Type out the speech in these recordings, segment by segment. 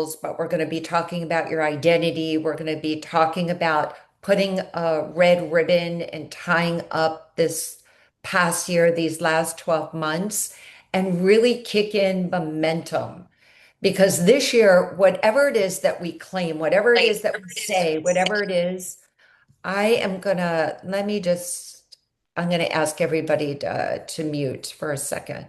non-negotiables, but we're going to be talking about your identity. We're going to be talking about putting a red ribbon and tying up this past year, these last 12 months, and really kick in momentum. Because this year, whatever it is that we claim, whatever it is that we say, whatever it is, I am gonna, let me just, I'm gonna ask everybody to mute for a second.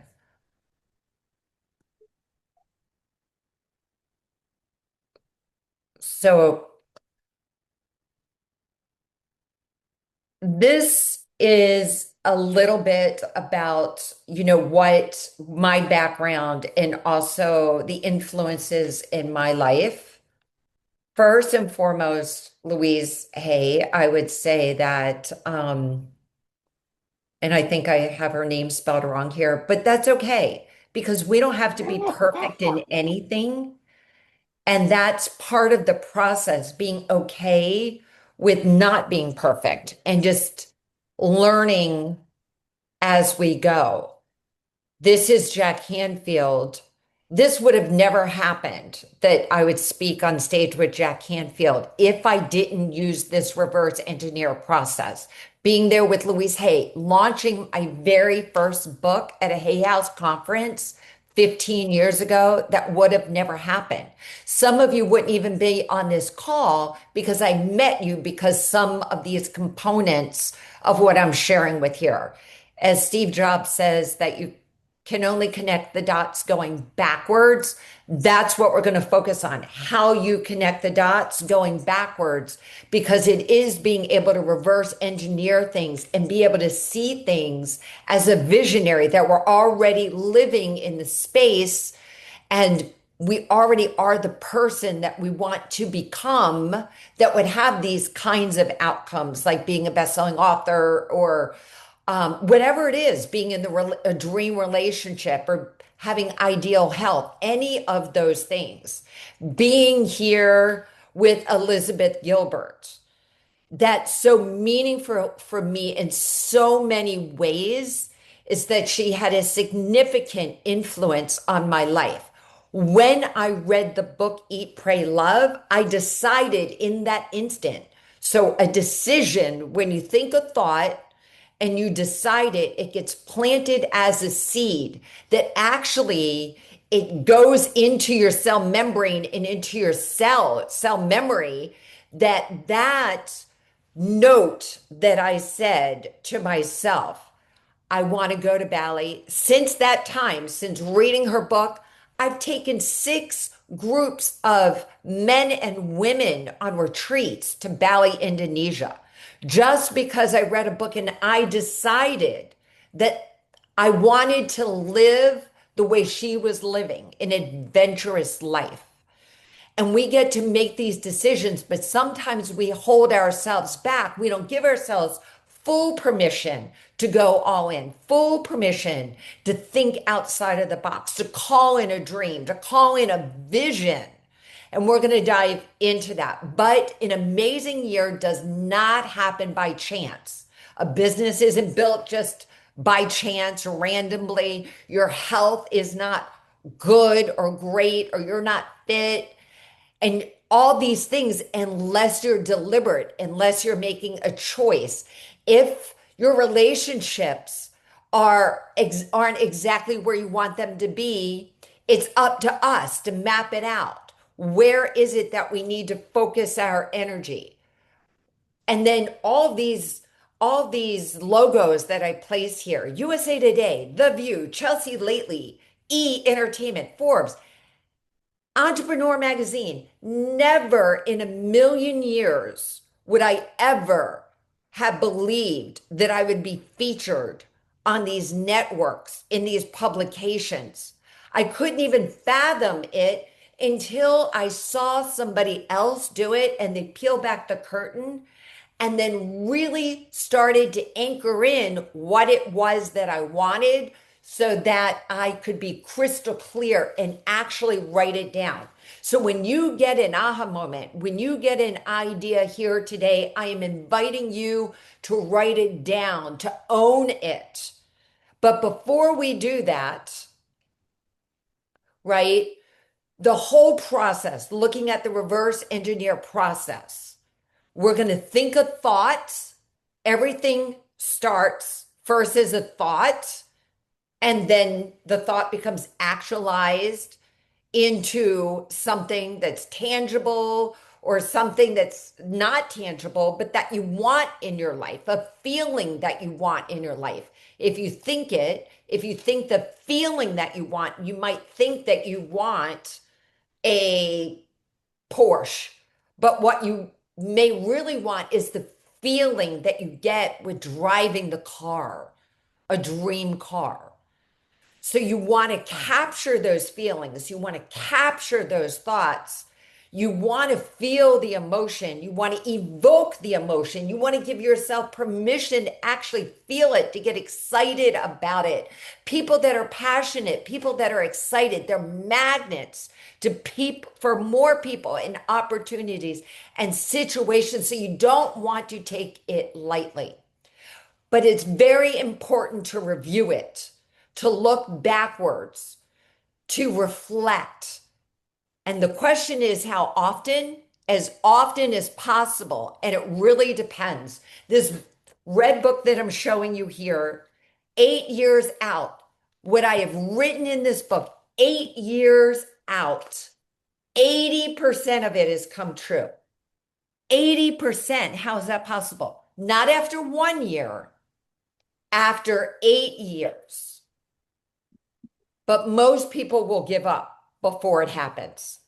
So this is a little bit about, what my background and also the influences in my life. First and foremost, Louise Hay, I would say that, and I think I have her name spelled wrong here, but that's okay because we don't have to be perfect in anything. And that's part of the process, being okay with not being perfect and just learning as we go. This is Jack Canfield. This would have never happened that I would speak on stage with Jack Canfield if I didn't use this reverse engineer process. Being there with Louise Hay, launching my very first book at a Hay House conference 15 years ago, that would have never happened. Some of you wouldn't even be on this call because I met you because some of these components of what I'm sharing with here. As Steve Jobs says, that you can only connect the dots going backwards. That's what we're going to focus on, how you connect the dots going backwards, because it is being able to reverse engineer things and be able to see things as a visionary that we're already living in the space and we already are the person that we want to become that would have these kinds of outcomes, like being a best-selling author or whatever it is, being in a dream relationship or having ideal health, any of those things. Being here with Elizabeth Gilbert, that's so meaningful for me in so many ways is that she had a significant influence on my life. When I read the book Eat, Pray, Love, I decided in that instant. So a decision, when you think a thought, and you decide it, it gets planted as a seed that actually it goes into your cell membrane and into your cell memory, that note that I said to myself, I want to go to Bali. Since that time, since reading her book, I've taken 6 groups of men and women on retreats to Bali, Indonesia, just because I read a book and I decided that I wanted to live the way she was living, an adventurous life. And we get to make these decisions, but sometimes we hold ourselves back. We don't give ourselves full permission to go all in, full permission to think outside of the box, to call in a dream, to call in a vision. And we're going to dive into that. But an amazing year does not happen by chance. A business isn't built just by chance, randomly. Your health is not good or great, or you're not fit and all these things unless you're deliberate, unless you're making a choice. If your relationships aren't exactly where you want them to be, it's up to us to map it out. Where is it that we need to focus our energy? And then all these logos that I place here, USA Today, The View, Chelsea Lately, E Entertainment, Forbes, Entrepreneur Magazine, never in a million years would I ever have believed that I would be featured on these networks, in these publications. I couldn't even fathom it until I saw somebody else do it and they peel back the curtain and then really started to anchor in what it was that I wanted so that I could be crystal clear and actually write it down. So when you get an aha moment, when you get an idea here today, I am inviting you to write it down, to own it. But before we do that, right? The whole process, looking at the reverse engineer process, we're going to think a thought. Everything starts first as a thought, and then the thought becomes actualized into something that's tangible or something that's not tangible, but that you want in your life, a feeling that you want in your life. If you think it, if you think the feeling that you want, you might think that you want a Porsche, but what you may really want is the feeling that you get with driving the car, a dream car. So you want to capture those feelings, you want to capture those thoughts. You want to feel the emotion. You want to evoke the emotion. You want to give yourself permission to actually feel it, to get excited about it. People that are passionate, people that are excited, they're magnets to for more people and opportunities and situations. So you don't want to take it lightly. But it's very important to review it, to look backwards, to reflect. And the question is how often? As often as possible. And it really depends. This red book that I'm showing you here, 8 years out, what I have written in this book, 8 years out, 80% of it has come true. 80%. How is that possible? Not after 1 year, after 8 years. But most people will give up before it happens.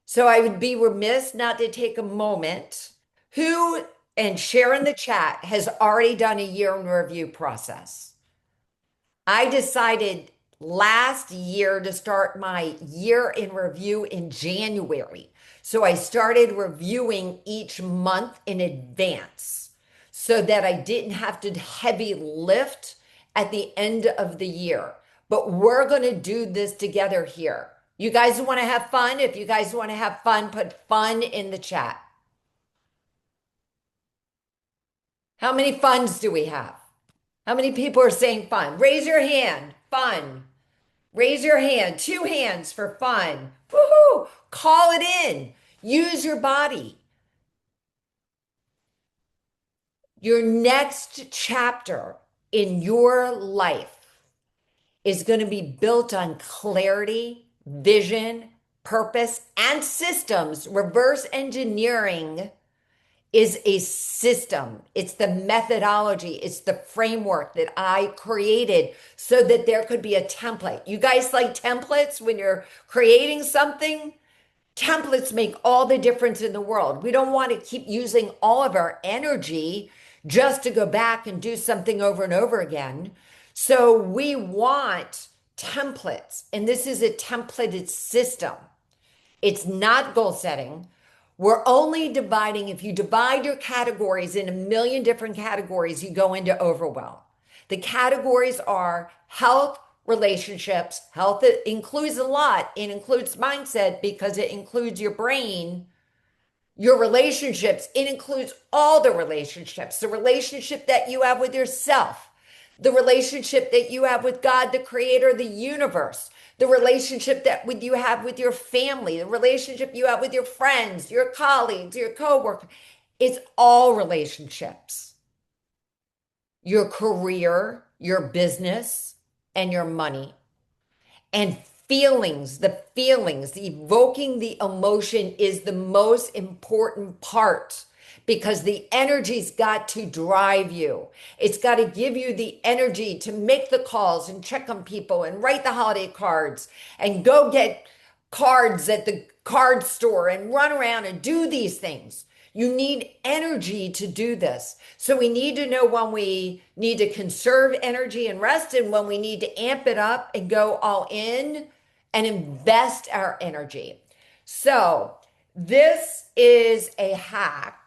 So I would be remiss not to take a moment. Who, and share in the chat, has already done a year in review process? I decided last year to start my year in review in January. So I started reviewing each month in advance so that I didn't have to heavy lift at the end of the year. But we're going to do this together here. You guys want to have fun? If you guys want to have fun, put fun in the chat. How many funs do we have? How many people are saying fun? Raise your hand. Fun. Raise your hand. Two hands for fun. Woohoo! Call it in. Use your body. Your next chapter in your life is going to be built on clarity, vision, purpose, and systems. Reverse engineering is a system. It's the methodology. It's the framework that I created so that there could be a template. You guys like templates when you're creating something? Templates make all the difference in the world. We don't want to keep using all of our energy just to go back and do something over and over again. So we want templates, and this is a templated system. It's not goal setting. We're only dividing, if you divide your categories in a million different categories, you go into overwhelm. The categories are health, relationships. Health, it includes a lot. It includes mindset because it includes your brain, your relationships. It includes all the relationships, the relationship that you have with yourself, the relationship that you have with God, the creator of the universe, the relationship that you have with your family, the relationship you have with your friends, your colleagues, your coworkers. It's all relationships. Your career, your business, and your money. And feelings, evoking the emotion is the most important part because the energy's got to drive you. It's got to give you the energy to make the calls and check on people and write the holiday cards and go get cards at the card store and run around and do these things. You need energy to do this. So we need to know when we need to conserve energy and rest and when we need to amp it up and go all in and invest our energy. So this is a hack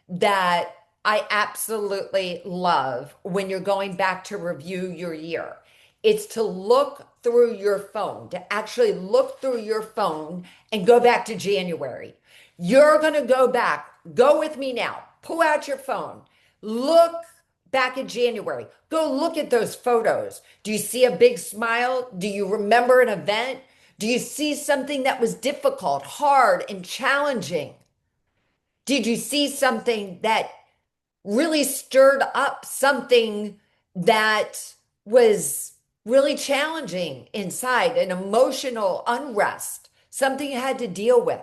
that I absolutely love when you're going back to review your year. It's to look through your phone, to actually look through your phone and go back to January. You're going to go back. Go with me now. Pull out your phone. Look back at January. Go look at those photos. Do you see a big smile? Do you remember an event? Do you see something that was difficult, hard, and challenging? Did you see something that really stirred up something that was really challenging inside, an emotional unrest, something you had to deal with?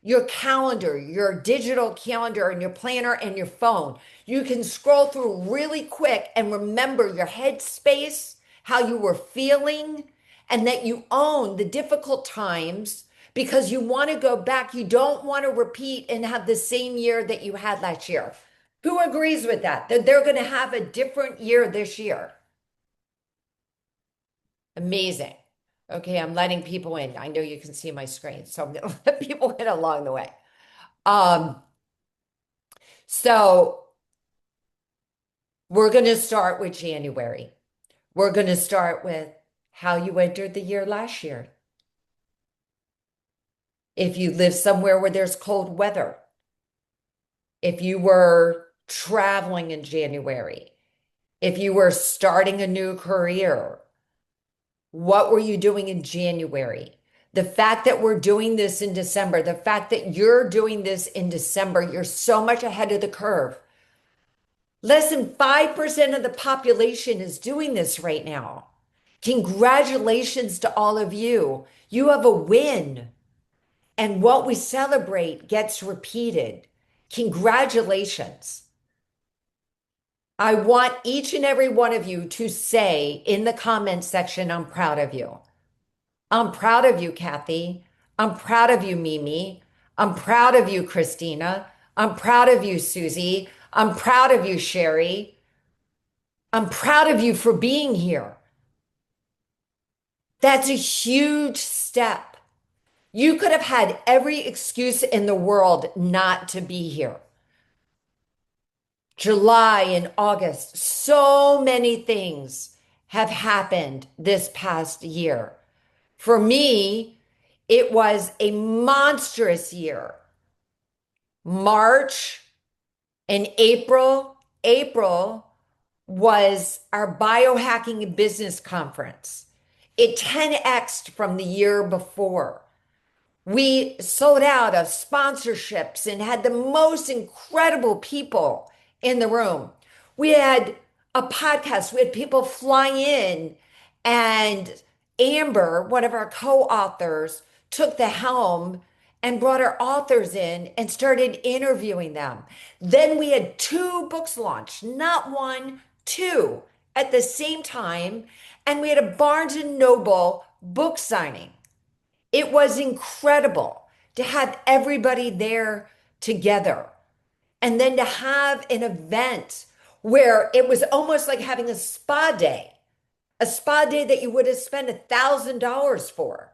Your calendar, your digital calendar, and your planner and your phone. You can scroll through really quick and remember your headspace, how you were feeling, and that you own the difficult times because you want to go back. You don't want to repeat and have the same year that you had last year. Who agrees with that? That they're going to have a different year this year. Amazing. Okay, I'm letting people in. I know you can see my screen, so I'm going to let people in along the way. Um, so we're going to start with January. We're going to start with how you entered the year last year. If you live somewhere where there's cold weather, if you were traveling in January, if you were starting a new career, what were you doing in January? The fact that we're doing this in December, the fact that you're doing this in December, you're so much ahead of the curve. Less than 5% of the population is doing this right now. Congratulations to all of you. You have a win. And what we celebrate gets repeated. Congratulations. I want each and every one of you to say in the comments section, I'm proud of you. I'm proud of you, Kathy. I'm proud of you, Mimi. I'm proud of you, Christina. I'm proud of you, Susie. I'm proud of you, Sherry. I'm proud of you for being here. That's a huge step. You could have had every excuse in the world not to be here. July and August, so many things have happened this past year. For me, it was a monstrous year. March and April was our biohacking business conference. It 10x'd from the year before. We sold out of sponsorships and had the most incredible people in the room. We had a podcast, we had people fly in, and Amber, one of our co-authors, took the helm and brought our authors in and started interviewing them. Then we had two books launched, not one, two at the same time. And we had a Barnes and Noble book signing. It was incredible to have everybody there together. And then to have an event where it was almost like having a spa day that you would have spent $1,000 for.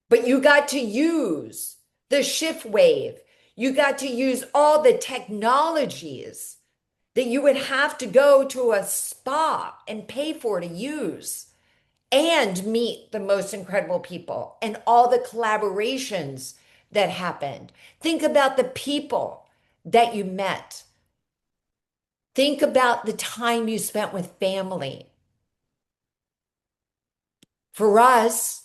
But you got to use the shift wave. You got to use all the technologies that you would have to go to a spa and pay for to use and meet the most incredible people and all the collaborations that happened. Think about the people that you met. Think about the time you spent with family. For us,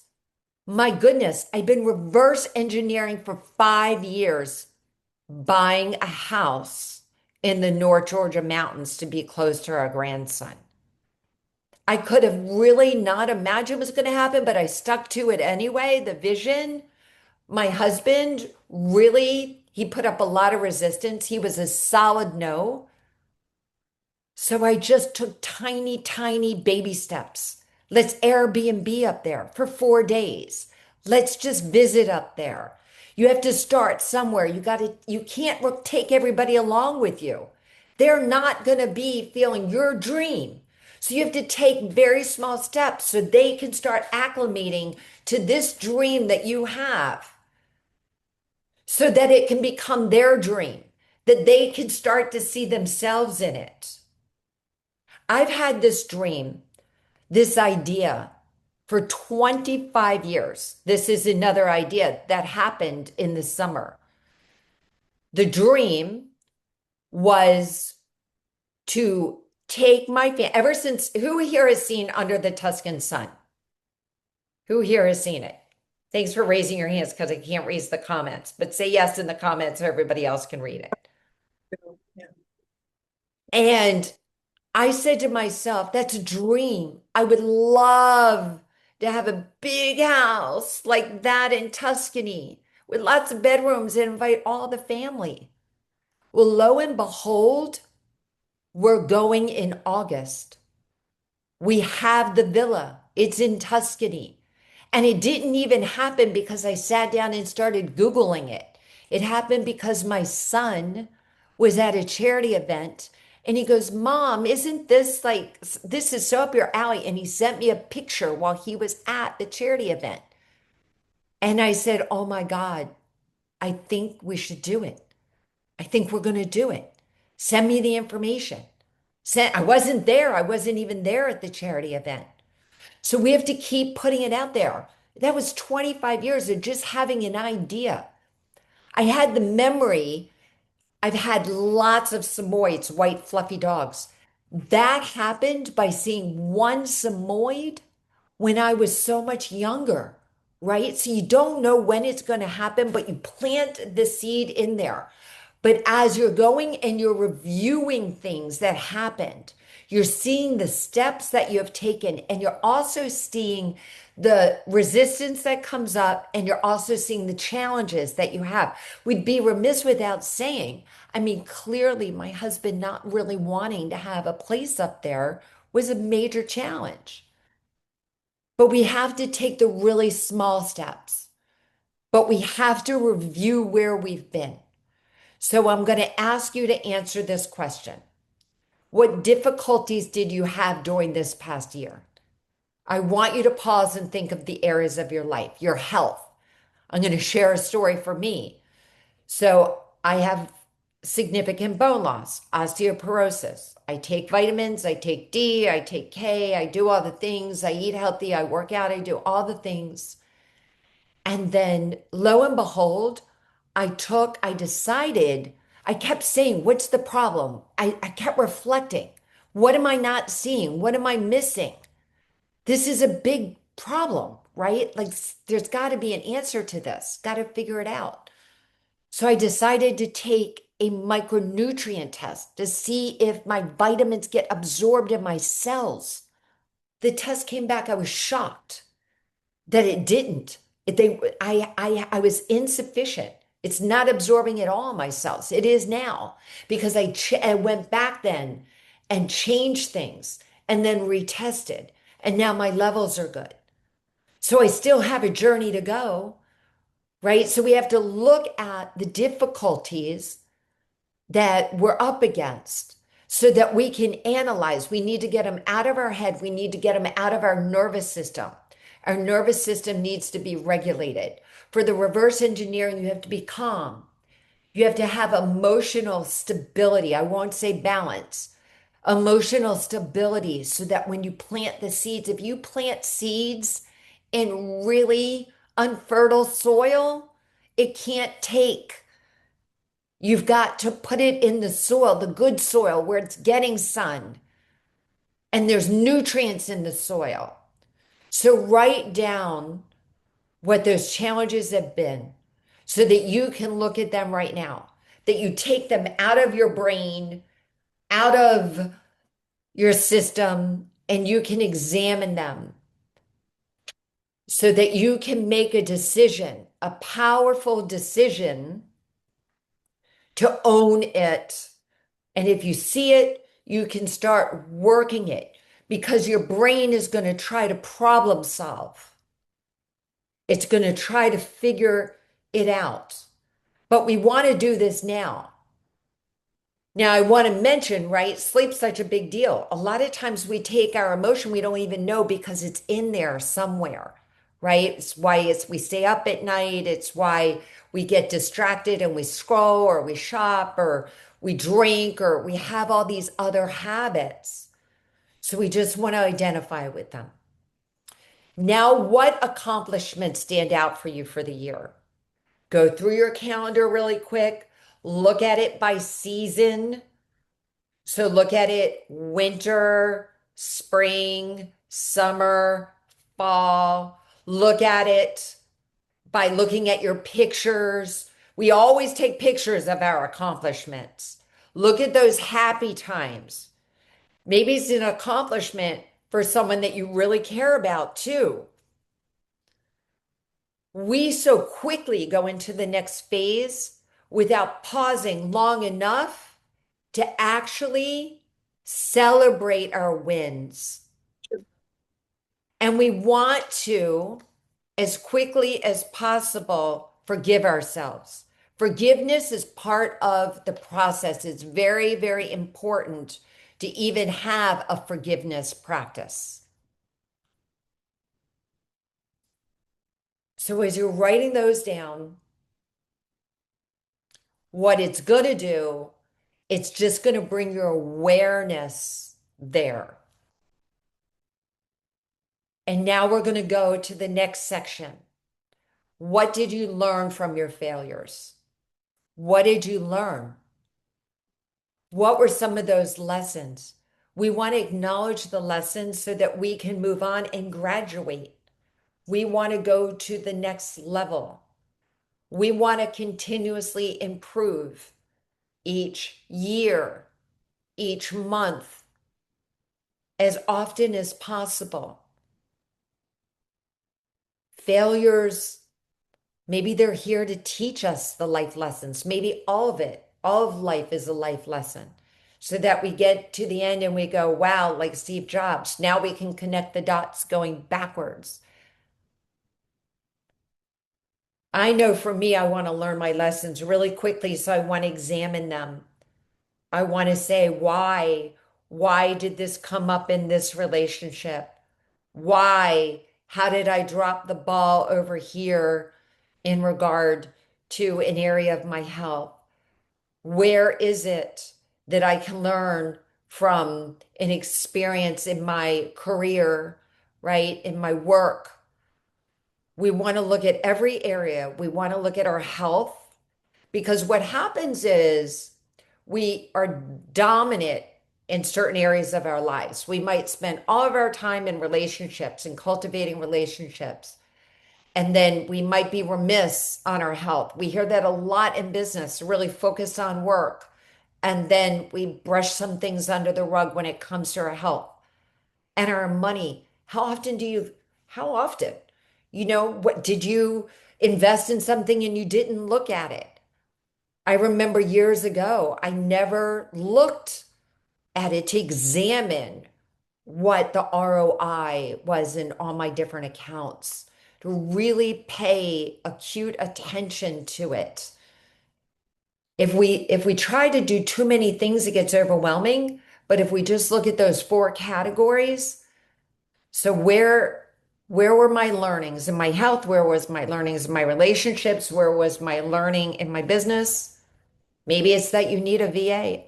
my goodness, I've been reverse engineering for 5 years, buying a house in the North Georgia mountains to be close to our grandson. I could have really not imagined it was going to happen, but I stuck to it anyway. The vision, my husband really, he put up a lot of resistance. He was a solid no. So I just took tiny, tiny baby steps. Let's Airbnb up there for 4 days. Let's just visit up there. You have to start somewhere. You can't take everybody along with you. They're not going to be feeling your dream. So you have to take very small steps so they can start acclimating to this dream that you have so that it can become their dream, that they can start to see themselves in it. I've had this dream, this idea for 25 years. This is another idea that happened in the summer. The dream was to take my family, ever since, who here has seen Under the Tuscan Sun? Who here has seen it? Thanks for raising your hands because I can't raise the comments, but say yes in the comments so everybody else can read it. Yeah. And I said to myself, that's a dream. I would love to have a big house like that in Tuscany with lots of bedrooms and invite all the family. Well, lo and behold, we're going in August. We have the villa. It's in Tuscany. And it didn't even happen because I sat down and started Googling it. It happened because my son was at a charity event and he goes, Mom, isn't this like, this is so up your alley? And he sent me a picture while he was at the charity event. And I said, Oh my God, I think we should do it. I think we're going to do it. Send me the information. I wasn't there. I wasn't even there at the charity event. So we have to keep putting it out there. That was 25 years of just having an idea. I had the memory. I've had lots of Samoyeds, white fluffy dogs. That happened by seeing one Samoyed when I was so much younger, right? So you don't know when it's going to happen, but you plant the seed in there. But as you're going and you're reviewing things that happened, you're seeing the steps that you have taken, and you're also seeing the resistance that comes up, and you're also seeing the challenges that you have. We'd be remiss without saying, I mean, clearly, my husband not really wanting to have a place up there was a major challenge. But we have to take the really small steps, but we have to review where we've been. So I'm going to ask you to answer this question. What difficulties did you have during this past year? I want you to pause and think of the areas of your life, your health. I'm going to share a story for me. So I have significant bone loss, osteoporosis. I take vitamins, I take D, I take K, I do all the things. I eat healthy, I work out, I do all the things. And then lo and behold, I decided, I kept saying, what's the problem? I kept reflecting. What am I not seeing? What am I missing? This is a big problem, right? Like there's got to be an answer to this, got to figure it out. So I decided to take a micronutrient test to see if my vitamins get absorbed in my cells. The test came back, I was shocked that it didn't. I was insufficient. It's not absorbing at all my cells. It is now because I went back then and changed things and then retested, and now my levels are good. So I still have a journey to go, right? So we have to look at the difficulties that we're up against so that we can analyze. We need to get them out of our head. We need to get them out of our nervous system. Our nervous system needs to be regulated. For the reverse engineering, you have to be calm. You have to have emotional stability. I won't say balance, emotional stability, so that when you plant the seeds, if you plant seeds in really unfertile soil, it can't take. You've got to put it in the soil, the good soil where it's getting sun and there's nutrients in the soil. So write down what those challenges have been so that you can look at them right now, that you take them out of your brain, out of your system, and you can examine them so that you can make a decision, a powerful decision to own it. And if you see it, you can start working it because your brain is going to try to problem solve. It's going to try to figure it out. But we want to do this now. Now, I want to mention, right? Sleep's such a big deal. A lot of times we take our emotion, we don't even know because it's in there somewhere, right? It's why we stay up at night. It's why we get distracted and we scroll or we shop or we drink or we have all these other habits. So we just want to identify with them. Now, what accomplishments stand out for you for the year? Go through your calendar really quick, look at it by season. So look at it winter, spring, summer, fall. Look at it by looking at your pictures. We always take pictures of our accomplishments. Look at those happy times. Maybe it's an accomplishment for someone that you really care about too. We so quickly go into the next phase without pausing long enough to actually celebrate our wins. And we want to, as quickly as possible, forgive ourselves. Forgiveness is part of the process. It's very, very important to even have a forgiveness practice. So, as you're writing those down, what it's going to do, it's just going to bring your awareness there. And now we're going to go to the next section. What did you learn from your failures? What did you learn? What were some of those lessons? We want to acknowledge the lessons so that we can move on and graduate. We want to go to the next level. We want to continuously improve each year, each month, as often as possible. Failures, maybe they're here to teach us the life lessons. Maybe all of it, all of life is a life lesson. So that we get to the end and we go, wow, like Steve Jobs, now we can connect the dots going backwards. I know for me, I want to learn my lessons really quickly, so I want to examine them. I want to say, why did this come up in this relationship? Why? How did I drop the ball over here in regard to an area of my health? Where is it that I can learn from an experience in my career, right? In my work? We want to look at every area. We want to look at our health because what happens is we are dominant in certain areas of our lives. We might spend all of our time in relationships and cultivating relationships. And then we might be remiss on our health. We hear that a lot in business, really focus on work. And then we brush some things under the rug when it comes to our health and our money. How often? What did you invest in something and you didn't look at it? I remember years ago, I never looked at it to examine what the ROI was in all my different accounts, to really pay acute attention to it. If we try to do too many things, it gets overwhelming. But if we just look at those four categories, so where were my learnings in my health? Where was my learnings in my relationships? Where was my learning in my business? Maybe it's that you need a VA.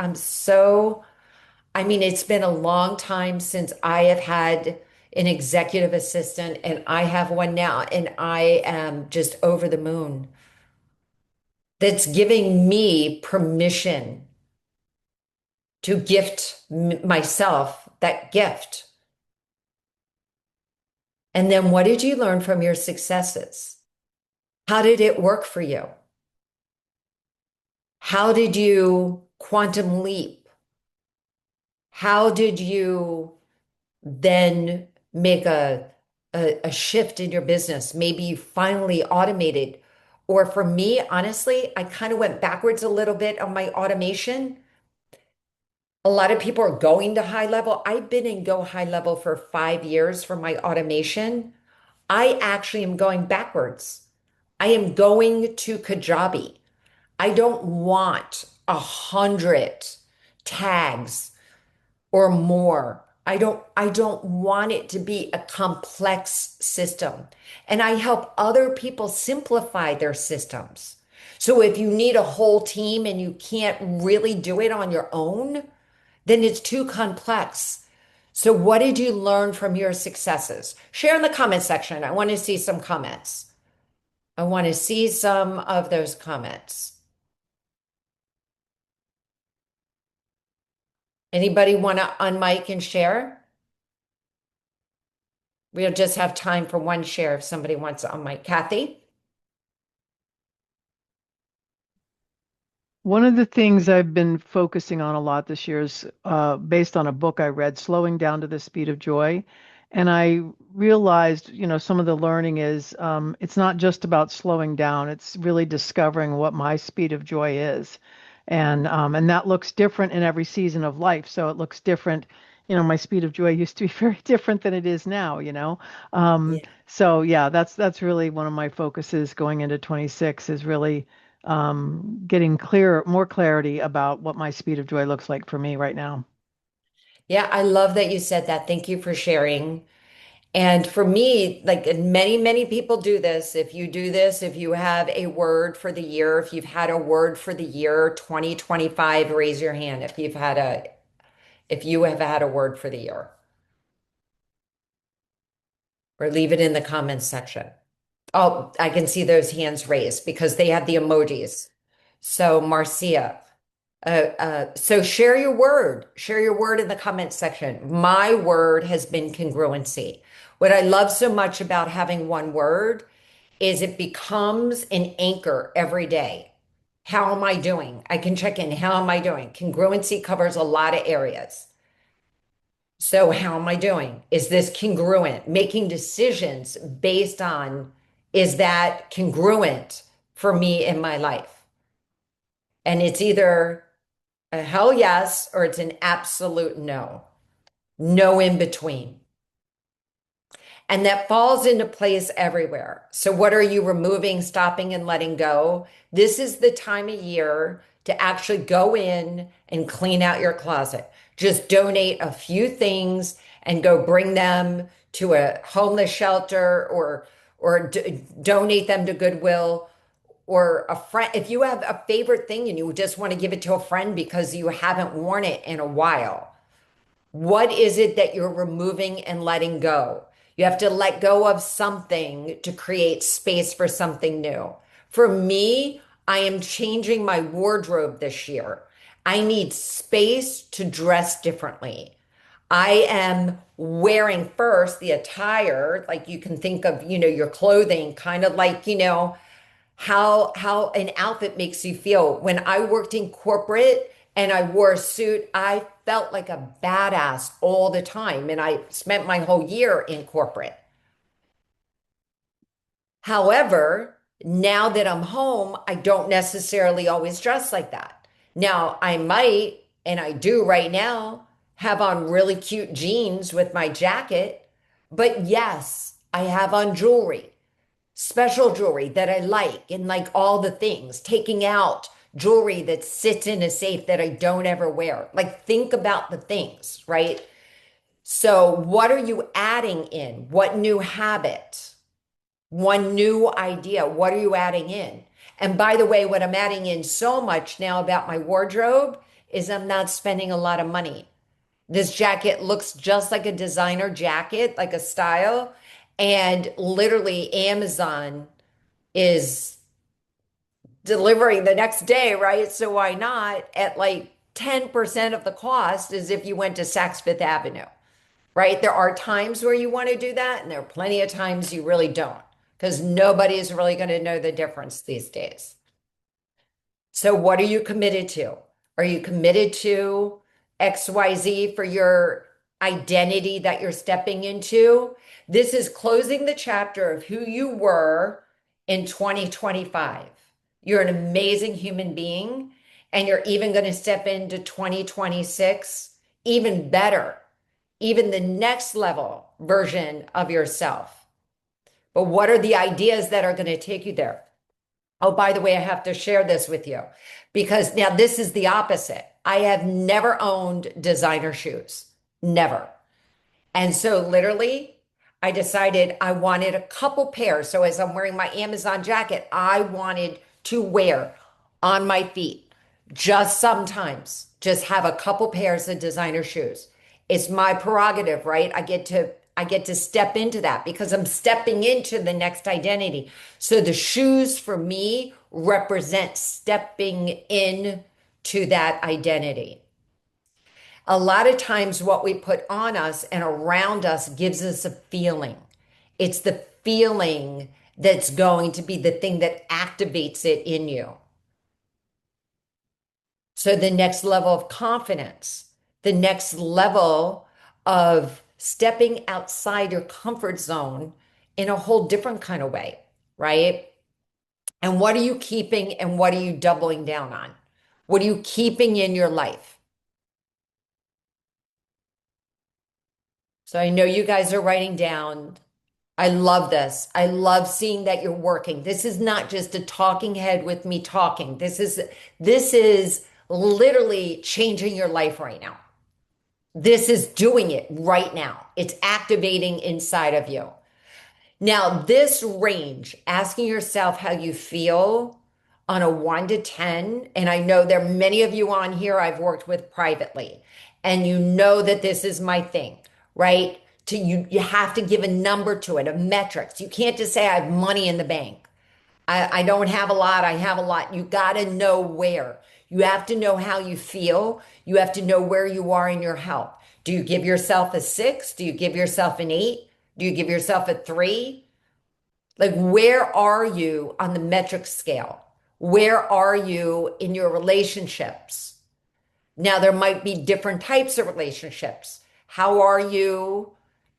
I mean, it's been a long time since I have had an executive assistant, and I have one now, and I am just over the moon. That's giving me permission to gift myself that gift. And then what did you learn from your successes? How did it work for you? How did you quantum leap? How did you then make a shift in your business? Maybe you finally automated. Or for me, honestly, I kind of went backwards a little bit on my automation. A lot of people are going to high level. I've been in go high level for 5 years for my automation. I actually am going backwards. I am going to Kajabi. I don't want 100 tags or more. I don't want it to be a complex system. And I help other people simplify their systems. So if you need a whole team and you can't really do it on your own, then it's too complex. So what did you learn from your successes? Share in the comment section. I want to see some comments. I want to see some of those comments. Anybody want to unmic and share? We'll just have time for one share if somebody wants to unmic. Kathy? One of the things I've been focusing on a lot this year is based on a book I read, Slowing Down to the Speed of Joy. And I realized, some of the learning is it's not just about slowing down, it's really discovering what my speed of joy is. And that looks different in every season of life. So it looks different. My speed of joy used to be very different than it is now. So yeah, that's really one of my focuses going into 26 is really getting more clarity about what my speed of joy looks like for me right now. Yeah, I love that you said that. Thank you for sharing. And for me, like and many people do this. If you do this, if you have a word for the year, if you've had a word for the year 2025, raise your hand if you have had a word for the year, or leave it in the comments section. Oh, I can see those hands raised because they have the emojis. So, Marcia, so share your word in the comments section. My word has been congruency. What I love so much about having one word is it becomes an anchor every day. How am I doing? I can check in. How am I doing? Congruency covers a lot of areas. So, how am I doing? Is this congruent? Making decisions based on is that congruent for me in my life? And it's either a hell yes or it's an absolute no. No in between. And that falls into place everywhere. So, what are you removing, stopping, and letting go? This is the time of year to actually go in and clean out your closet. Just donate a few things and go bring them to a homeless shelter or donate them to Goodwill or a friend. If you have a favorite thing and you just want to give it to a friend because you haven't worn it in a while, what is it that you're removing and letting go? You have to let go of something to create space for something new. For me, I am changing my wardrobe this year. I need space to dress differently. I am wearing first the attire, like you can think of, your clothing, kind of like, how an outfit makes you feel. When I worked in corporate and I wore a suit, I felt like a badass all the time. And I spent my whole year in corporate. However, now that I'm home, I don't necessarily always dress like that. Now, I might, and I do right now, have on really cute jeans with my jacket. But yes, I have on jewelry, special jewelry that I like, and like all the things, taking out jewelry that sits in a safe that I don't ever wear. Like, think about the things, right? So, what are you adding in? What new habit? One new idea? What are you adding in? And by the way, what I'm adding in so much now about my wardrobe is I'm not spending a lot of money. This jacket looks just like a designer jacket, like a style. And literally, Amazon is delivering the next day, right? So why not at like 10% of the cost as if you went to Saks Fifth Avenue, right? There are times where you want to do that, and there are plenty of times you really don't, because nobody is really going to know the difference these days. So, what are you committed to? Are you committed to XYZ for your identity that you're stepping into? This is closing the chapter of who you were in 2025. You're an amazing human being, and you're even going to step into 2026 even better, even the next level version of yourself. But what are the ideas that are going to take you there? Oh, by the way, I have to share this with you because now this is the opposite. I have never owned designer shoes, never. And so literally, I decided I wanted a couple pairs. So as I'm wearing my Amazon jacket, I wanted to wear on my feet just sometimes, just have a couple pairs of designer shoes. It's my prerogative, right? I get to step into that because I'm stepping into the next identity. So the shoes for me represent stepping in to that identity. A lot of times, what we put on us and around us gives us a feeling. It's the feeling that's going to be the thing that activates it in you. So the next level of confidence, the next level of stepping outside your comfort zone in a whole different kind of way, right? And what are you keeping and what are you doubling down on? What are you keeping in your life? So I know you guys are writing down. I love this. I love seeing that you're working. This is not just a talking head with me talking. This is literally changing your life right now. This is doing it right now. It's activating inside of you. Now, this range, asking yourself how you feel on a 1 to 10, and I know there are many of you on here I've worked with privately, and you know that this is my thing, right? You have to give a number to it, a metrics. You can't just say I have money in the bank. I don't have a lot, I have a lot. You got to know where. You have to know how you feel. You have to know where you are in your health. Do you give yourself a 6? Do you give yourself an 8? Do you give yourself a 3? Like, where are you on the metric scale? Where are you in your relationships? Now, there might be different types of relationships. How are you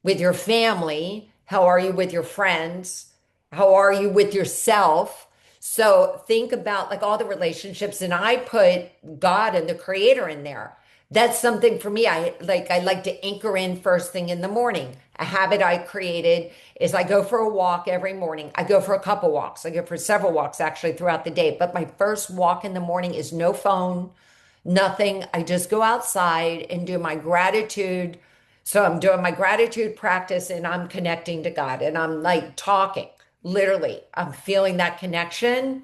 with your family? How are you with your friends? How are you with yourself? So think about like all the relationships, and I put God and the creator in there. That's something for me. I like to anchor in first thing in the morning. A habit I created is I go for a walk every morning. I go for a couple walks. I go for several walks actually throughout the day. But my first walk in the morning is no phone, nothing. I just go outside and do my gratitude. So I'm doing my gratitude practice and I'm connecting to God and I'm like talking, literally. I'm feeling that connection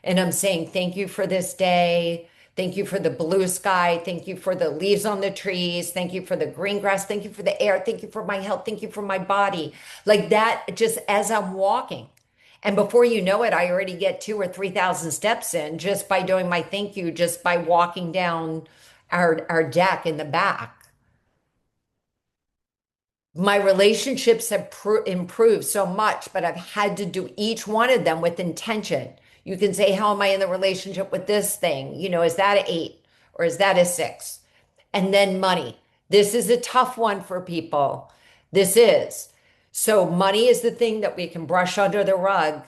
and I'm saying, thank you for this day. Thank you for the blue sky. Thank you for the leaves on the trees. Thank you for the green grass. Thank you for the air. Thank you for my health. Thank you for my body. Like that, just as I'm walking. And before you know it, I already get 2 or 3 thousand steps in just by doing my thank you, just by walking down our deck in the back. My relationships have improved so much, but I've had to do each one of them with intention. You can say, how am I in the relationship with this thing? Is that an 8 or is that a 6? And then money. This is a tough one for people. This is. So money is the thing that we can brush under the rug.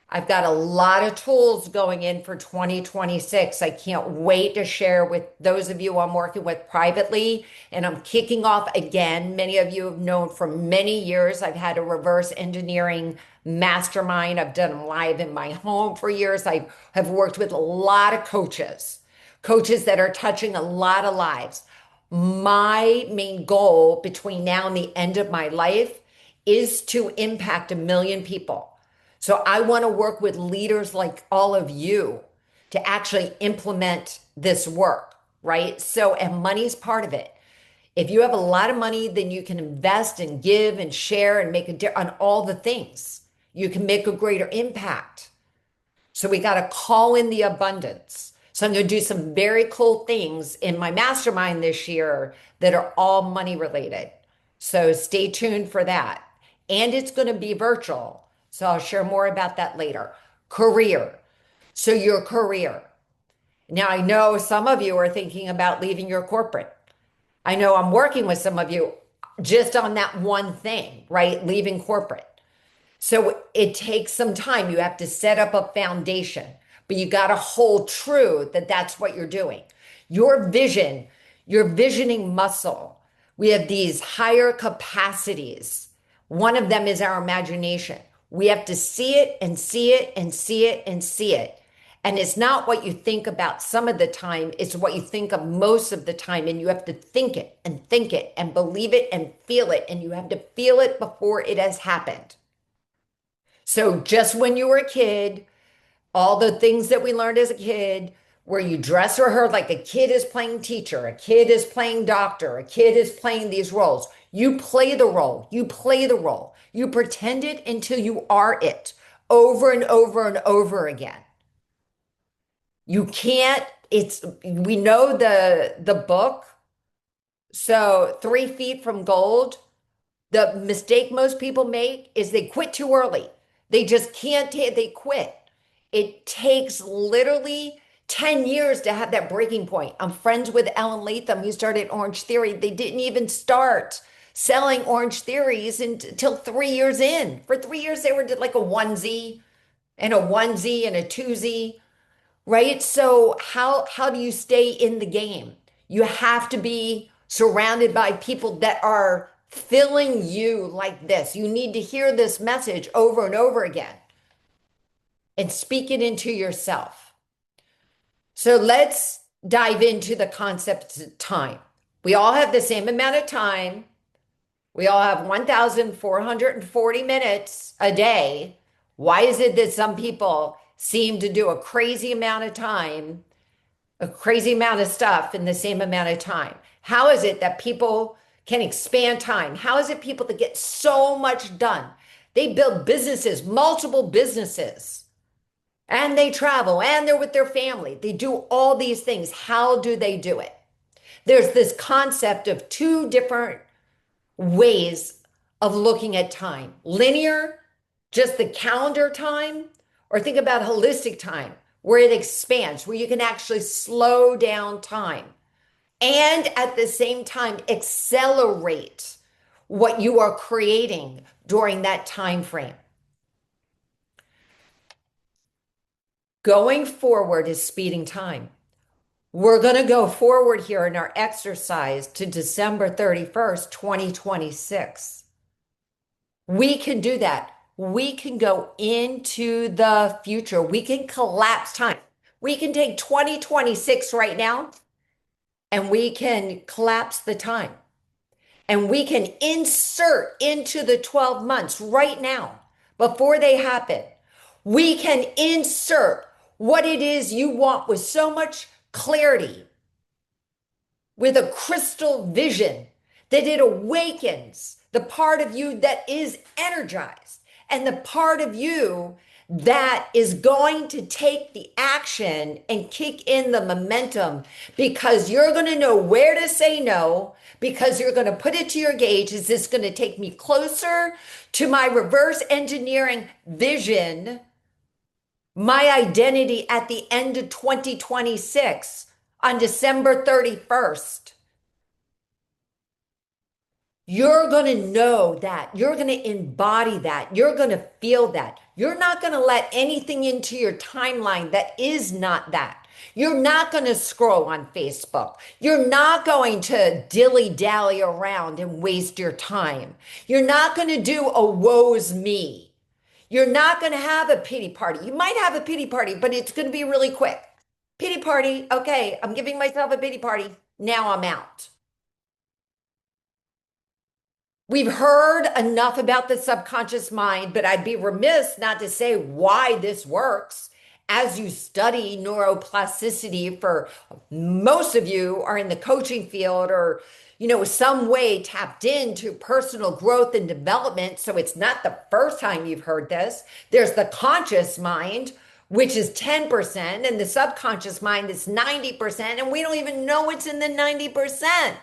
I've got a lot of tools going in for 2026. I can't wait to share with those of you I'm working with privately. And I'm kicking off again. Many of you have known for many years, I've had a reverse engineering mastermind. I've done them live in my home for years. I have worked with a lot of coaches that are touching a lot of lives. My main goal between now and the end of my life is to impact 1 million people. So I want to work with leaders like all of you to actually implement this work, right? So, and money's part of it. If you have a lot of money, then you can invest and give and share and make a difference on all the things. You can make a greater impact. So we got to call in the abundance. So I'm going to do some very cool things in my mastermind this year that are all money related. So stay tuned for that. And it's going to be virtual. So I'll share more about that later. Career. So your career. Now I know some of you are thinking about leaving your corporate. I know I'm working with some of you just on that one thing, right? Leaving corporate. So it takes some time. You have to set up a foundation, but you got to hold true that that's what you're doing. Your vision, your visioning muscle. We have these higher capacities. One of them is our imagination. We have to see it and see it and see it and see it. And it's not what you think about some of the time, it's what you think of most of the time. And you have to think it and believe it and feel it. And you have to feel it before it has happened. So just when you were a kid, all the things that we learned as a kid, where you dress or her like a kid is playing teacher, a kid is playing doctor, a kid is playing these roles. You play the role. You play the role. You pretend it until you are it over and over and over again. You can't, we know the book. So 3 feet from gold. The mistake most people make is they quit too early. They just can't take, they quit. It takes literally 10 years to have that breaking point. I'm friends with Ellen Latham, who started Orange Theory. They didn't even start selling Orange Theories until 3 years in. For 3 years, they were did like a onesie and a onesie and a twosie, right? So how do you stay in the game? You have to be surrounded by people that are filling you like this. You need to hear this message over and over again and speak it into yourself. So let's dive into the concept of time. We all have the same amount of time. We all have 1,440 minutes a day. Why is it that some people seem to do a crazy amount of time, a crazy amount of stuff in the same amount of time? How is it that people can expand time? How is it people that get so much done? They build businesses, multiple businesses, and they travel and they're with their family. They do all these things. How do they do it? There's this concept of two different ways of looking at time: linear, just the calendar time, or think about holistic time, where it expands, where you can actually slow down time and at the same time accelerate what you are creating during that time frame. Going forward is speeding time. We're going to go forward here in our exercise to December 31st, 2026. We can do that. We can go into the future. We can collapse time. We can take 2026 right now and we can collapse the time. And we can insert into the 12 months right now before they happen. We can insert what it is you want with so much clarity, with a crystal vision, that it awakens the part of you that is energized and the part of you that is going to take the action and kick in the momentum, because you're going to know where to say no, because you're going to put it to your gauge. Is this going to take me closer to my reverse engineering vision, my identity at the end of 2026 on December 31st? You're going to know that. You're going to embody that. You're going to feel that. You're not going to let anything into your timeline that is not that. You're not going to scroll on Facebook. You're not going to dilly-dally around and waste your time. You're not going to do a woe's me. You're not going to have a pity party. You might have a pity party, but it's going to be really quick. Pity party. Okay, I'm giving myself a pity party. Now I'm out. We've heard enough about the subconscious mind, but I'd be remiss not to say why this works. As you study neuroplasticity, for most of you are in the coaching field or, some way tapped into personal growth and development. So it's not the first time you've heard this. There's the conscious mind, which is 10%, and the subconscious mind is 90%. And we don't even know it's in the 90%.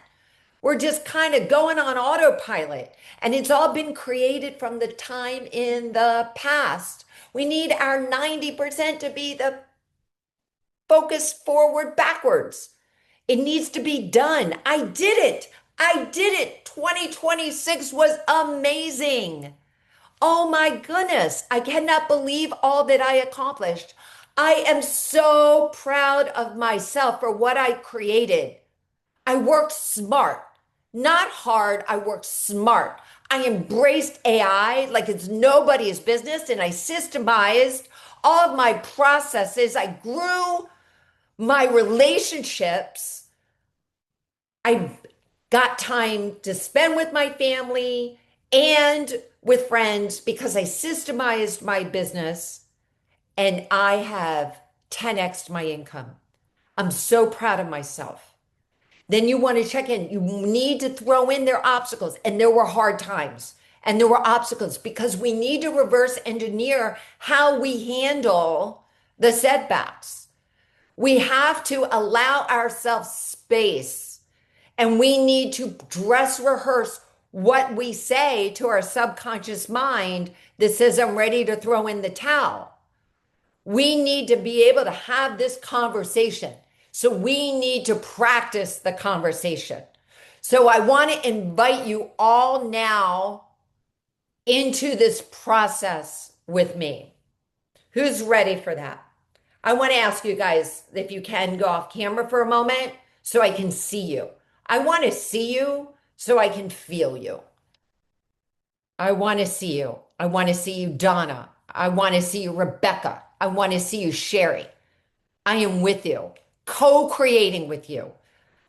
We're just kind of going on autopilot, and it's all been created from the time in the past. We need our 90% to be the focus forward backwards. It needs to be done. I did it. I did it. 2026 was amazing. Oh my goodness. I cannot believe all that I accomplished. I am so proud of myself for what I created. I worked smart, not hard. I worked smart. I embraced AI like it's nobody's business, and I systemized all of my processes. I grew my relationships. I got time to spend with my family and with friends because I systemized my business, and I have 10x'd my income. I'm so proud of myself. Then you want to check in. You need to throw in their obstacles. And there were hard times and there were obstacles, because we need to reverse engineer how we handle the setbacks. We have to allow ourselves space, and we need to dress rehearse what we say to our subconscious mind that says, I'm ready to throw in the towel. We need to be able to have this conversation. So we need to practice the conversation. So I want to invite you all now into this process with me. Who's ready for that? I want to ask you guys if you can go off camera for a moment so I can see you. I want to see you so I can feel you. I want to see you. I want to see you, Donna. I want to see you, Rebecca. I want to see you, Sherry. I am with you, co-creating with you.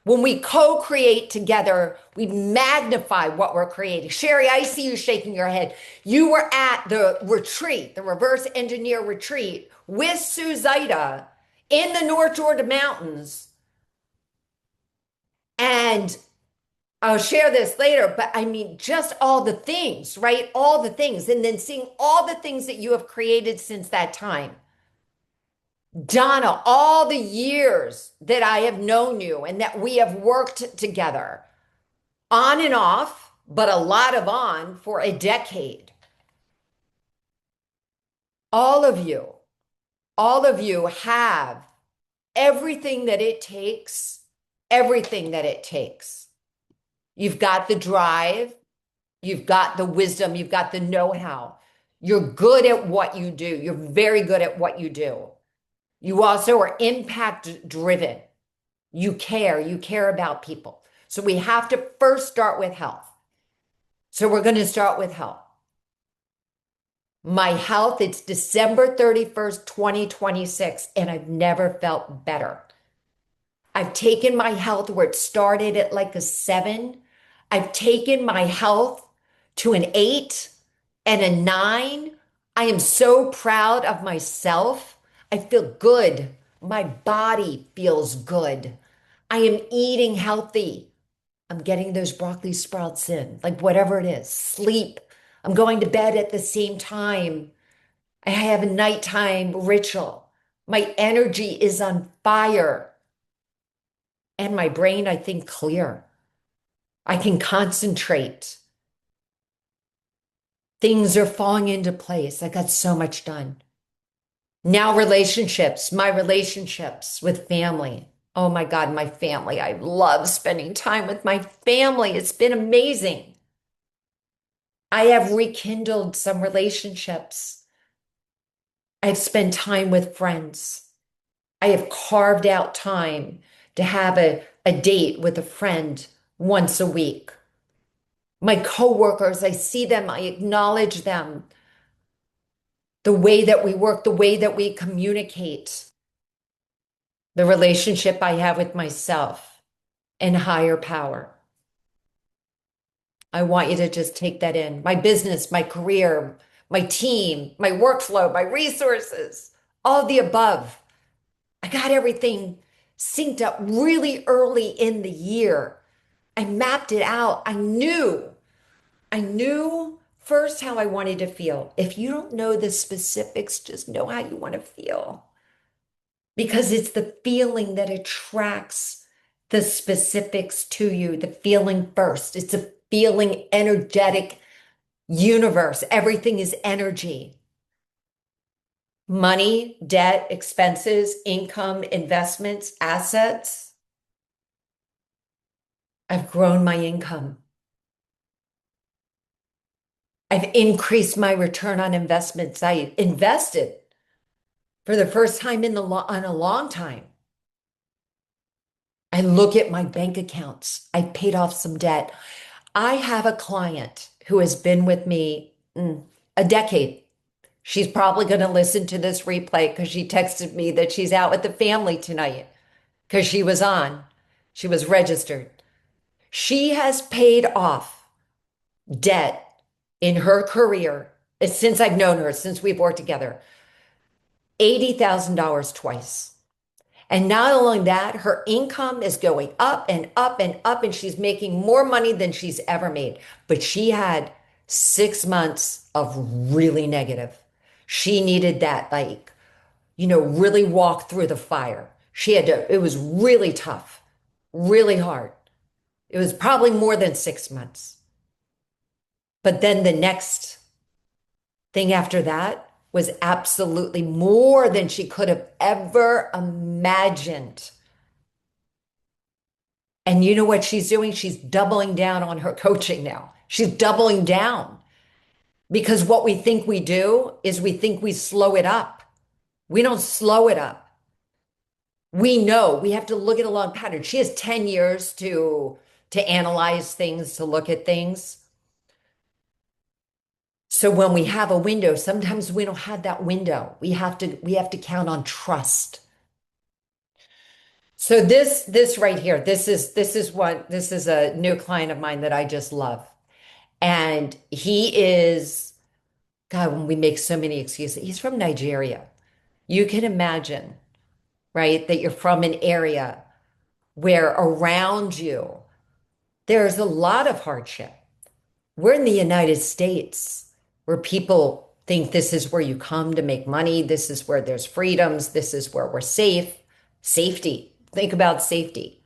When we co-create together, we magnify what we're creating. Sherry, I see you shaking your head. You were at the retreat, the reverse engineer retreat with Suzaida in the North Georgia mountains. And I'll share this later, but I mean, just all the things, right? All the things. And then seeing all the things that you have created since that time. Donna, all the years that I have known you and that we have worked together on and off, but a lot of on for a decade. All of you, all of you have everything that it takes, everything that it takes. You've got the drive, you've got the wisdom, you've got the know-how. You're good at what you do. You're very good at what you do. You also are impact driven. You care about people. So we have to first start with health. So we're going to start with health. My health, it's December 31st, 2026, and I've never felt better. I've taken my health where it started at like a 7. I've taken my health to an 8 and a 9. I am so proud of myself. I feel good. My body feels good. I am eating healthy. I'm getting those broccoli sprouts in, like whatever it is. Sleep. I'm going to bed at the same time. I have a nighttime ritual. My energy is on fire. And my brain, I think, clear. I can concentrate. Things are falling into place. I got so much done. Now, relationships, my relationships with family. Oh my God, my family. I love spending time with my family. It's been amazing. I have rekindled some relationships. I've spent time with friends. I have carved out time to have a date with a friend once a week. My coworkers, I see them, I acknowledge them. The way that we work, the way that we communicate, the relationship I have with myself and higher power. I want you to just take that in. My business, my career, my team, my workflow, my resources, all the above. I got everything synced up really early in the year. I mapped it out. I knew first how I wanted to feel. If you don't know the specifics, just know how you want to feel. Because it's the feeling that attracts the specifics to you, the feeling first. It's a feeling energetic universe. Everything is energy. Money, debt, expenses, income, investments, assets. I've grown my income. I've increased my return on investments. I invested for the first time on a long time. I look at my bank accounts. I paid off some debt. I have a client who has been with me a decade. She's probably going to listen to this replay because she texted me that she's out with the family tonight because she was on. She was registered. She has paid off debt in her career since I've known her, since we've worked together, $80,000 twice. And not only that, her income is going up and up and up, and she's making more money than she's ever made. But she had 6 months of really negative. She needed that, like, really walk through the fire. It was really tough, really hard. It was probably more than 6 months. But then the next thing after that was absolutely more than she could have ever imagined. And you know what she's doing? She's doubling down on her coaching now. She's doubling down because what we think we do is we think we slow it up. We don't slow it up. We know we have to look at a long pattern. She has 10 years to analyze things, to look at things. So when we have a window, sometimes we don't have that window. We have to count on trust. So this right here, this is a new client of mine that I just love. And he is, God, when we make so many excuses, he's from Nigeria. You can imagine, right, that you're from an area where around you there's a lot of hardship. We're in the United States where people think this is where you come to make money. This is where there's freedoms. This is where we're safe. Safety. Think about safety.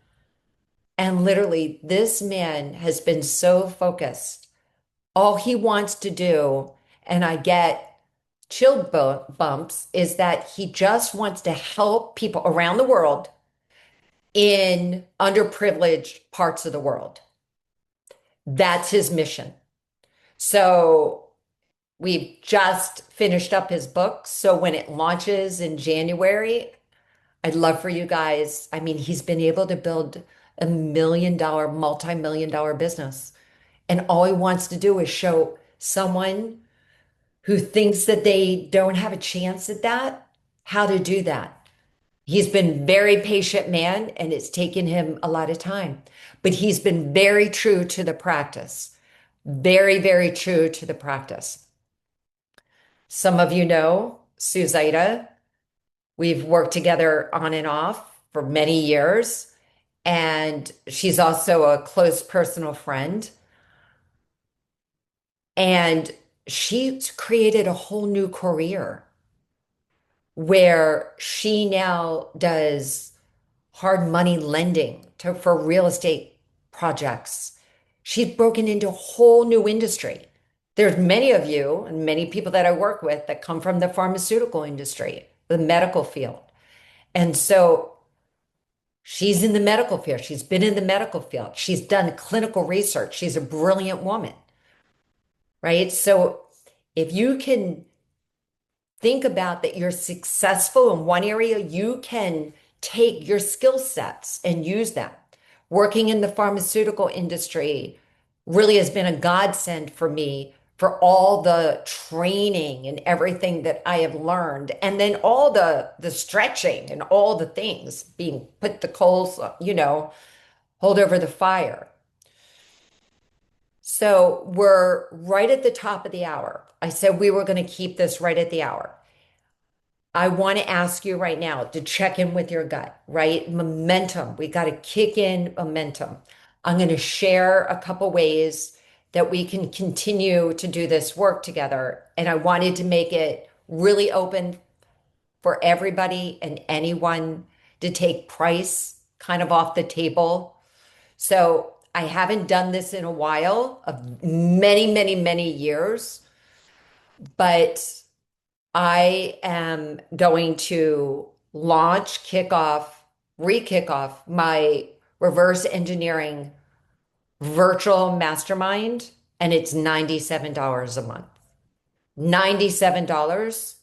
And literally, this man has been so focused. All he wants to do, and I get bumps, is that he just wants to help people around the world in underprivileged parts of the world. That's his mission. So we've just finished up his book. So when it launches in January, I'd love for you guys. I mean, he's been able to build $1 million, multi-million dollar business. And all he wants to do is show someone who thinks that they don't have a chance at that, how to do that. He's been very patient man and it's taken him a lot of time, but he's been very true to the practice. Very, very true to the practice. Some of you know Suzaida. We've worked together on and off for many years, and she's also a close personal friend. And she's created a whole new career where she now does hard money lending for real estate projects. She's broken into a whole new industry. There's many of you and many people that I work with that come from the pharmaceutical industry, the medical field. And so she's in the medical field. She's been in the medical field. She's done clinical research. She's a brilliant woman, right? So if you can think about that you're successful in one area, you can take your skill sets and use them. Working in the pharmaceutical industry really has been a godsend for me for all the training and everything that I have learned. And then all the stretching and all the things being put the coals, hold over the fire. So we're right at the top of the hour. I said we were going to keep this right at the hour. I want to ask you right now to check in with your gut, right? Momentum. We got to kick in momentum. I'm going to share a couple ways that we can continue to do this work together. And I wanted to make it really open for everybody and anyone to take price kind of off the table. So I haven't done this in a while, of many, many, many years, but I am going to launch, kick off, re-kick off my reverse engineering virtual mastermind, and it's $97 a month. $97.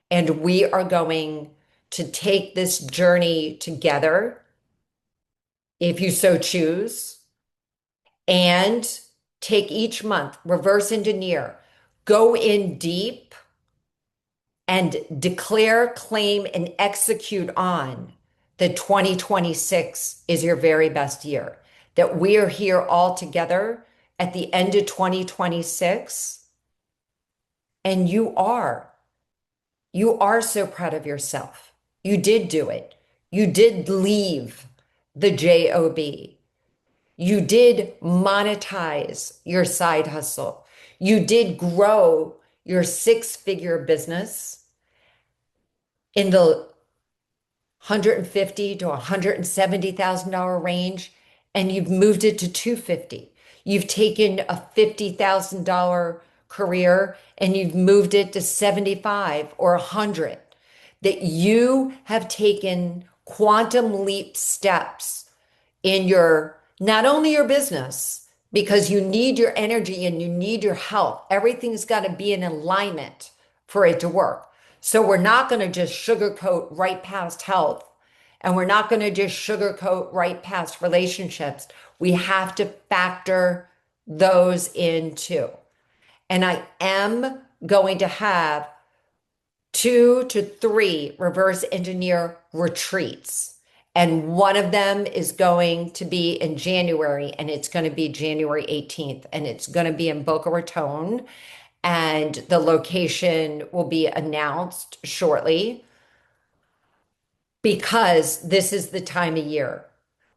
And we are going to take this journey together, if you so choose, and take each month, reverse engineer, go in deep and declare, claim, and execute on that 2026 is your very best year. That we are here all together at the end of 2026. And you are so proud of yourself. You did do it. You did leave the job. You did monetize your side hustle. You did grow your six-figure business in the 150 to $170,000 range, and you've moved it to 250. You've taken a $50,000 career and you've moved it to 75 or 100, that you have taken quantum leap steps in your, not only your business, because you need your energy and you need your health. Everything's got to be in alignment for it to work. So we're not going to just sugarcoat right past health, and we're not going to just sugarcoat right past relationships. We have to factor those in too. And I am going to have 2 to 3 reverse engineer retreats. And one of them is going to be in January, and it's going to be January 18th, and it's going to be in Boca Raton. And the location will be announced shortly because this is the time of year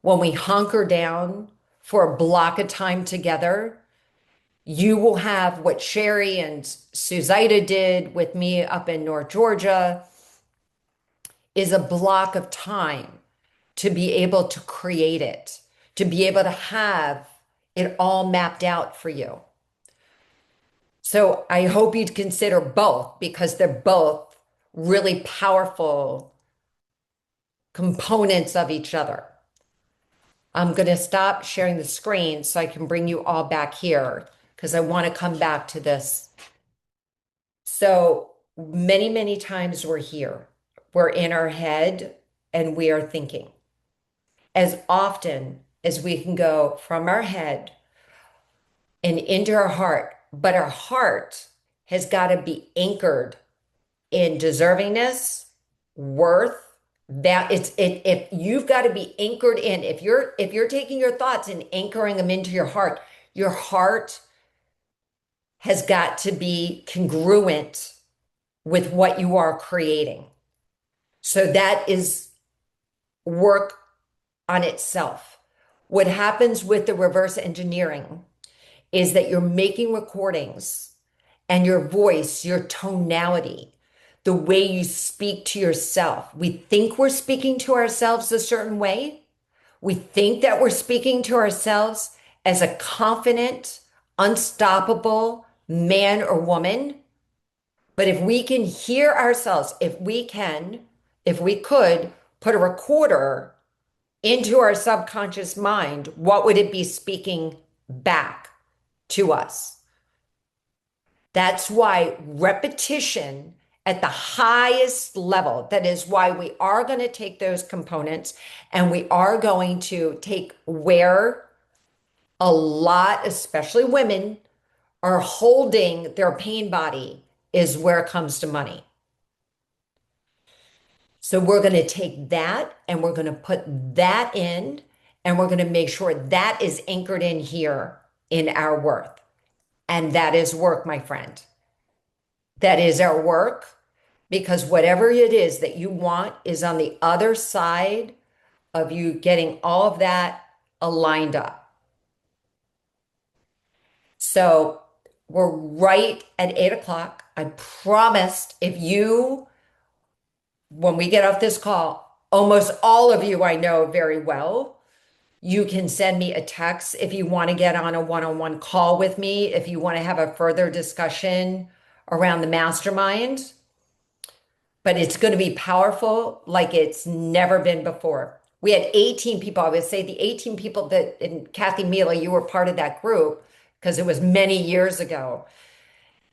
when we hunker down for a block of time together. You will have what Sherry and Suzaida did with me up in North Georgia, is a block of time to be able to create it, to be able to have it all mapped out for you. So I hope you'd consider both because they're both really powerful components of each other. I'm going to stop sharing the screen so I can bring you all back here because I want to come back to this. So many, many times we're here, we're in our head and we are thinking. As often as we can go from our head and into our heart, but our heart has got to be anchored in deservingness, worth. That if you've got to be anchored in, if you're taking your thoughts and anchoring them into your heart has got to be congruent with what you are creating. So that is work on itself. What happens with the reverse engineering is that you're making recordings and your voice, your tonality, the way you speak to yourself. We think we're speaking to ourselves a certain way. We think that we're speaking to ourselves as a confident, unstoppable man or woman. But if we can hear ourselves, if we could put a recorder into our subconscious mind, what would it be speaking back to us? That's why repetition at the highest level, that is why we are going to take those components and we are going to take where a lot, especially women, are holding their pain body is where it comes to money. So we're going to take that and we're going to put that in and we're going to make sure that is anchored in here in our worth. And that is work, my friend. That is our work because whatever it is that you want is on the other side of you getting all of that aligned up. So we're right at 8 o'clock. I promised when we get off this call, almost all of you I know very well. You can send me a text if you want to get on a one-on-one call with me, if you want to have a further discussion around the mastermind. But it's going to be powerful like it's never been before. We had 18 people. I would say the 18 people that, and Kathy Mila, you were part of that group because it was many years ago.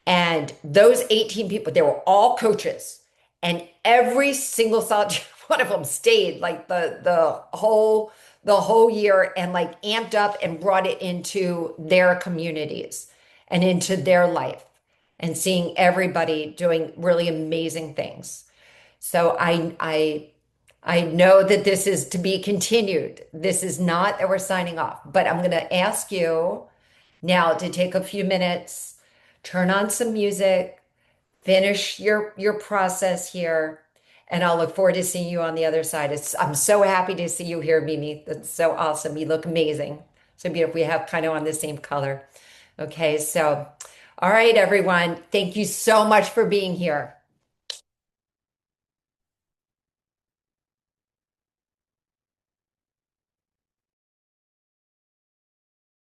And those 18 people, they were all coaches. And every single one of them stayed like the whole year and like amped up and brought it into their communities and into their life and seeing everybody doing really amazing things. So I know that this is to be continued. This is not that we're signing off, but I'm going to ask you now to take a few minutes, turn on some music, finish your process here, and I'll look forward to seeing you on the other side. I'm so happy to see you here, Mimi. That's so awesome. You look amazing. So beautiful. We have kind of on the same color. Okay, so all right, everyone. Thank you so much for being here.